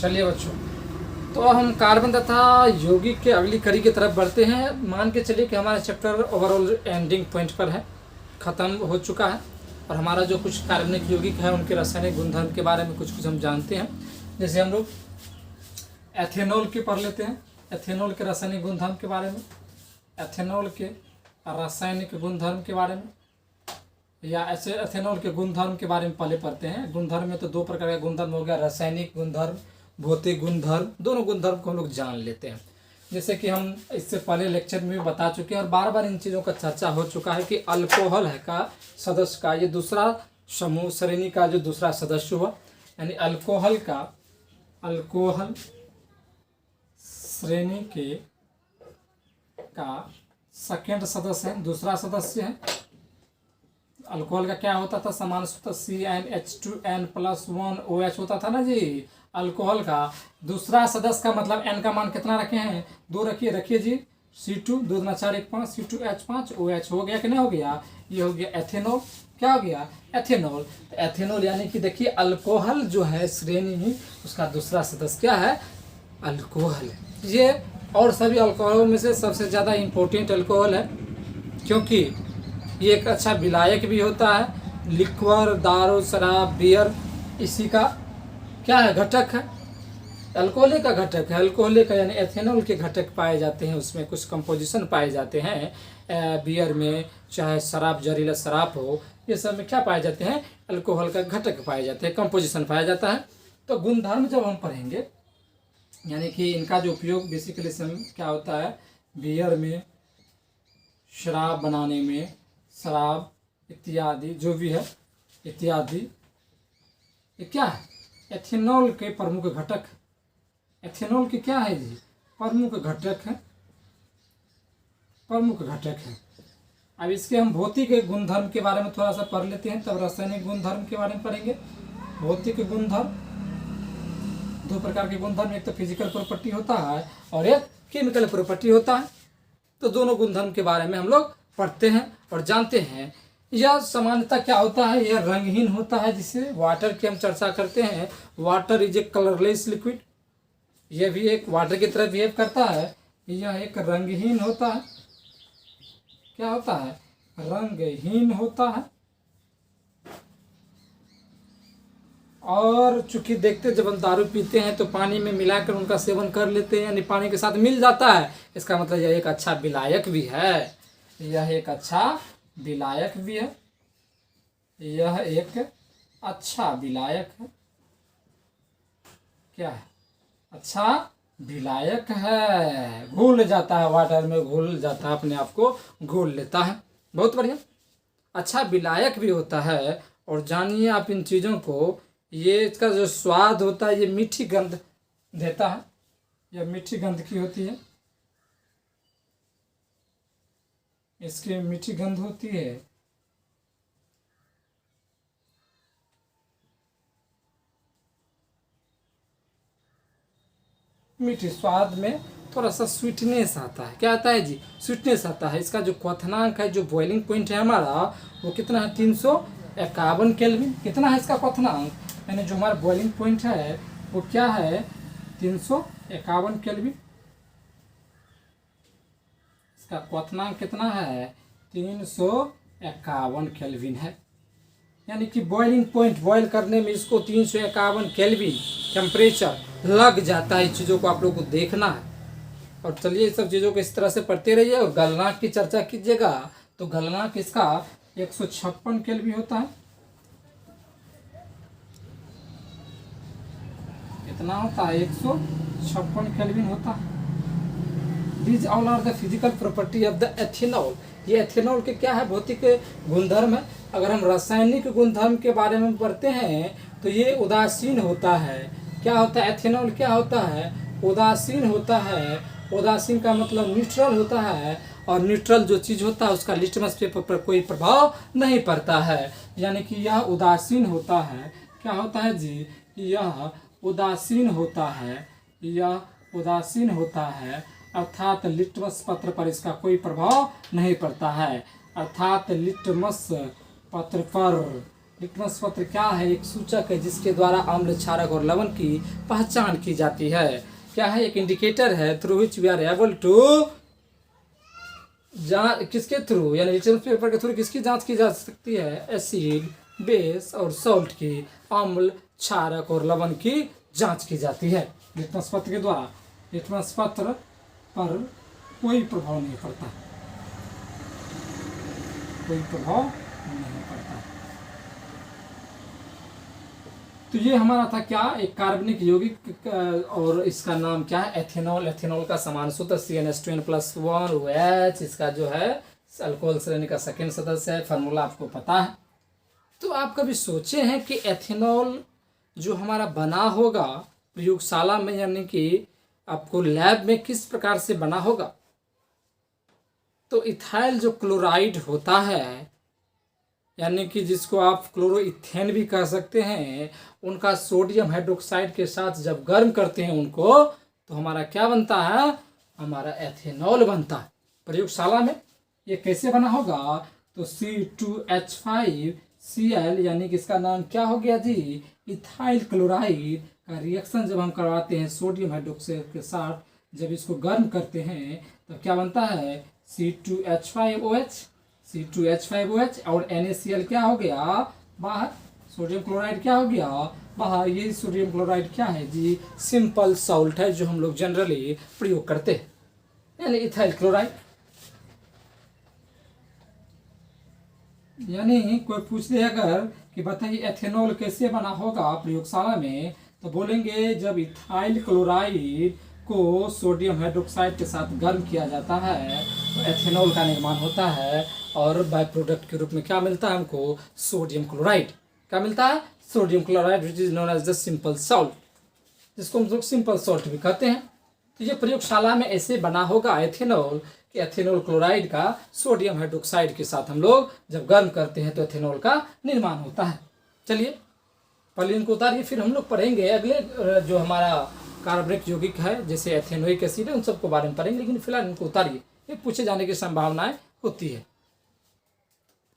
चलिए बच्चों, तो अब हम कार्बन तथा यौगिक के अगली कड़ी की तरफ बढ़ते हैं। मान के चलिए कि हमारा चैप्टर ओवरऑल एंडिंग पॉइंट पर है, ख़त्म हो चुका है और हमारा जो कुछ कार्बनिक यौगिक है उनके रासायनिक गुणधर्म के बारे में कुछ हम जानते हैं। जैसे हम लोग एथेनॉल के पढ़ लेते हैं, एथेनॉल के रासायनिक गुणधर्म के बारे में, एथेनॉल के रासायनिक गुणधर्म के बारे में, या ऐसे एथेनॉल के गुणधर्म के बारे में पहले पढ़ते हैं। गुणधर्म में तो दो प्रकार का गुणधर्म हो गया, रासायनिक गुणधर्म, भौतिक गुणधर्म। दोनों गुणधर्म को हम लोग जान लेते हैं। जैसे कि हम इससे पहले लेक्चर में भी बता चुके हैं और बार बार इन चीज़ों का चर्चा हो चुका है कि अल्कोहल है का सदस्य का ये दूसरा समूह श्रेणी का जो दूसरा सदस्य हुआ, यानी अल्कोहल का, अल्कोहल श्रेणी के का सेकेंड सदस्य है, दूसरा सदस्य है। अल्कोहल का क्या होता था, समान सूत्र CnH2n+1OH होता था ना जी। अल्कोहल का दूसरा सदस्य का मतलब n का मान कितना रखे हैं, 2 रखिए जी। C2 2 दूना 4 1 5 C2H5 OH हो गया कि नहीं हो गया। ये हो गया एथेनॉल। क्या हो गया, एथेनॉल। तो एथेनॉल यानी कि देखिए अल्कोहल जो है श्रेणी, उसका दूसरा सदस्य क्या है, अल्कोहल है। ये और सभी अल्कोहलों में से सबसे ज़्यादा इम्पोर्टेंट अल्कोहल है, क्योंकि ये एक अच्छा विलायक भी होता है। लिक्वर, दारू, शराब, बियर इसी का क्या है, घटक है, अल्कोहल का घटक है। अल्कोहल का यानी एथेनॉल के घटक पाए जाते हैं, उसमें कुछ कंपोजिशन पाए जाते हैं। बियर में चाहे शराब, जहरीला शराब हो, ये सब में क्या पाए जाते हैं, अल्कोहल का घटक पाए जाते हैं, कंपोजिशन पाया जाता है। तो गुणधर्म जब हम पढ़ेंगे, यानी कि इनका जो उपयोग बेसिकली क्या होता है, बियर में, शराब बनाने में, शराब इत्यादि जो भी है इत्यादि, ये क्या है, एथेनॉल के प्रमुख घटक। एथेनॉल के क्या है जी, प्रमुख घटक है, प्रमुख घटक है। अब इसके हम भौतिक गुणधर्म के बारे में थोड़ा सा पढ़ लेते हैं, तब रासायनिक गुणधर्म के बारे में पढ़ेंगे। भौतिक गुणधर्म, दो प्रकार के गुणधर्म, एक तो फिजिकल प्रॉपर्टी होता है और एक केमिकल प्रॉपर्टी होता है। तो दोनों गुणधर्म के बारे में हम लोग पढ़ते हैं और जानते हैं। यह सामान्यतः क्या होता है, यह रंगहीन होता है, जिसे वाटर की हम चर्चा करते हैं। Water is a colourless liquid, यह भी एक वाटर की तरह बिहेव करता है। यह एक रंगहीन होता है, क्या होता है, रंगहीन होता है। और चूंकि देखते जब हम दारू पीते हैं तो पानी में मिलाकर उनका सेवन कर लेते हैं, यानी पानी के साथ मिल जाता है। इसका मतलब यह एक अच्छा विलायक भी है, यह एक अच्छा विलायक भी है, यह एक अच्छा विलायक है। क्या है, अच्छा विलायक है। घुल जाता है, वाटर में घुल जाता है, अपने आप को घोल लेता है। बहुत बढ़िया, अच्छा विलायक भी होता है। और जानिए आप इन चीज़ों को, ये इसका जो स्वाद होता है ये मीठी गंध देता है, यह मीठी गंध की होती है, इसकी मीठी गंध होती है। मीठी स्वाद में थोड़ा सा स्वीटनेस आता है। क्या आता है जी, स्वीटनेस आता है। इसका जो क्वथनांक है, जो बॉइलिंग पॉइंट है हमारा, वो कितना है, 351 केल्विन। कितना है इसका क्वथनांक, यानी जो हमारा बॉइलिंग पॉइंट है वो क्या है, 351 केल्विन। इसका क्वथनांक कितना है, 351 केल्विन है। यानी कि बॉइलिंग पॉइंट, बॉयल करने में इसको 351 केल्विन टेम्परेचर लग जाता है। इस चीज़ों को आप लोग को देखना है। और चलिए इस सब चीज़ों को इस तरह से पढ़ते रहिए। और गलनांक की चर्चा कीजिएगा तो गलनांक इसका 156 केल्विन होता है। कितना होता है, 156 केल्विन होता है। These all are the physical property of the ethanol। ये एथेनॉल के क्या है, भौतिक गुणधर्म है। अगर हम रासायनिक गुणधर्म के बारे में पढ़ते हैं तो ये उदासीन होता है। क्या होता है, एथेनॉल क्या होता है, उदासीन होता है। उदासीन का मतलब न्यूट्रल होता है, और न्यूट्रल जो चीज़ होता है उसका लिटमस पेपर पर कोई प्रभाव नहीं पड़ता है। यानी कि यह उदासीन होता है। क्या होता है जी, यह उदासीन होता है, यह उदासीन होता है, अर्थात लिटमस पत्र पर इसका कोई प्रभाव नहीं पड़ता है। अर्थात लिटमस पत्र पर लिटमस पत्र क्या है? एक सूचक है जिसके द्वारा अम्ल, क्षारक और लवण की पहचान की जाती है। क्या है? एक इंडिकेटर है through which we are able to किसके थ्रू, यानी लिटमस पेपर के थ्रू किसकी जांच की जा सकती है? एसिड, बेस और सॉल्ट की, अम्ल, क्षारक और लवण की जांच की जाती है लिटमस पत्र के द्वारा। लिटमस पत्र पर कोई प्रभाव नहीं पड़ता, कोई प्रभाव नहीं पड़ता। तो ये हमारा था क्या? एक कार्बनिक यौगिक, और इसका नाम क्या है? एथेनॉल। एथेनॉल का समान सूत्र CnH2n+1 OH, इसका जो है अल्कोहल श्रेणी का सेकेंड सदस्य है। फार्मूला आपको पता है। तो आप कभी सोचे हैं कि एथेनॉल जो हमारा बना होगा प्रयोगशाला में, यानी कि आपको लैब में किस प्रकार से बना होगा? तो इथाइल जो क्लोराइड होता है, यानी कि जिसको आप क्लोरोइथेन भी कह सकते हैं, उनका सोडियम हाइड्रोक्साइड के साथ जब गर्म करते हैं उनको, तो हमारा क्या बनता है? हमारा एथेनॉल बनता है प्रयोगशाला में। ये कैसे बना होगा? तो C2H5Cl, यानी कि इसका नाम क्या हो गया जी? इथाइल क्लोराइड का रिएक्शन जब हम करवाते हैं सोडियम हाइड्रोक्साइड के साथ, जब इसको गर्म करते हैं तो क्या बनता है? C2H5OH और NaCl क्या हो गया? बाहर। सोडियम क्लोराइड क्या हो गया? बाहर। ये सोडियम क्लोराइड क्या है जी? सिंपल सॉल्ट है जो हम लोग जनरली प्रयोग करते हैं, यानी इथाइल क्लोराइड। यानी कोई पूछ दे अगर कि बताइए एथेनॉल कैसे बना होगा प्रयोगशाला में, तो बोलेंगे जब इथाइल क्लोराइड को सोडियम हाइड्रोक्साइड के साथ गर्म किया जाता है तो एथेनॉल का निर्माण होता है, और बाय प्रोडक्ट के रूप में क्या मिलता है हमको? Sodium chloride. क्या मिलता है? Sodium chloride, which is known as the simple salt, जिसको हम लोग सिंपल सॉल्ट भी कहते हैं। तो ये प्रयोगशाला में ऐसे बना होगा एथेनॉल कि एथेनॉल क्लोराइड का सोडियम हाइड्रोक्साइड के साथ हम लोग जब गर्म करते हैं तो एथेनॉल का निर्माण होता है। चलिए पहले इनको उतारिए, फिर हम लोग पढ़ेंगे अगले जो हमारा कार्बनिक यौगिक है, जैसे एथेनोइक एसिड है, उन सबको बारे में पढ़ेंगे। लेकिन फिलहाल इनको उतारिए, ये पूछे जाने की संभावनाएं होती है।